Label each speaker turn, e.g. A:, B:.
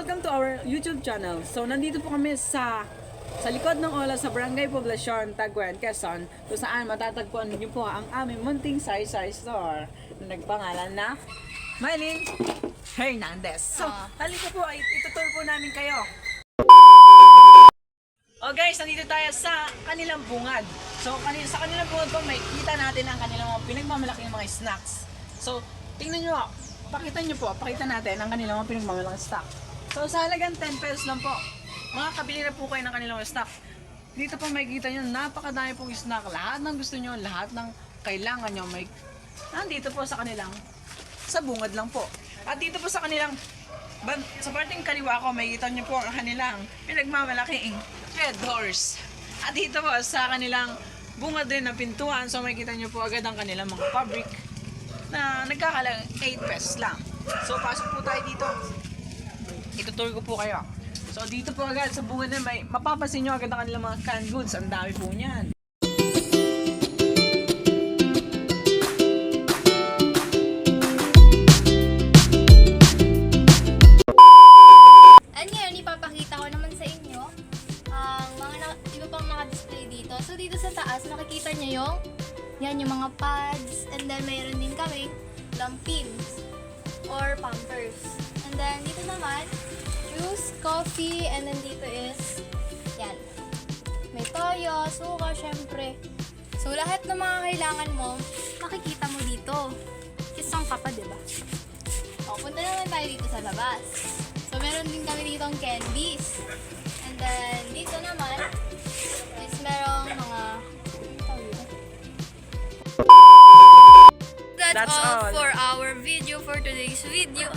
A: welcome to our YouTube channel. So, nandito po kami sa likod ng Ola sa Barangay Poblacion, Taguen, Quezon, kung saan matatagpuan niyo po ang aming munting sari-sari store na nagpangalan na Mylene Hernandez. So, halika po, itutur po namin kayo. Oh guys, nandito tayo sa kanilang bungad. So, sa kanilang bungad po, may kita natin ang kanilang mga pinagmamalaking mga snacks. So, tingnan nyo, pakita natin ang kanilang mga pinagmamalaking stock. So, sa halagang 10 pesos lang po, makakabili na po kayo ng kanilang stock. Dito po makikita nyo, napakadami pong snack. Lahat ng gusto nyo, lahat ng kailangan nyo, may nandito po sa kanilang, sa bungad lang po. At dito po sa kanilang, sa parting kaliwa ko, makikita nyo po ang kanilang pinagmamalaking red horse. At dito po sa kanilang bungad din ng pintuan, so makikita nyo po agad ang kanilang mga fabric na nagkakalang 8 pesos lang. So, pasok po tayo dito. Itutur ko po kayo. So, dito po agad sa bungad na may mapapansin nyo agad ang kanilang mga canned goods. Ang dami po niyan.
B: At ngayon, ipapakita ko naman sa inyo ang mga iba pang naka-display dito. So, dito sa taas, nakikita nyo yung mga pads. And then, mayroon din kami lampins or pampers. And then, dito naman, juice, coffee, and then dito is, yan. May toyo, suka, syempre. So, lahat ng mga kailangan mo, makikita mo dito. Isang ka pa, diba? O, punta naman tayo dito sa labas. So, meron din kami dito ang candies. And then, dito naman, is merong mga, That's all for our video for today's video.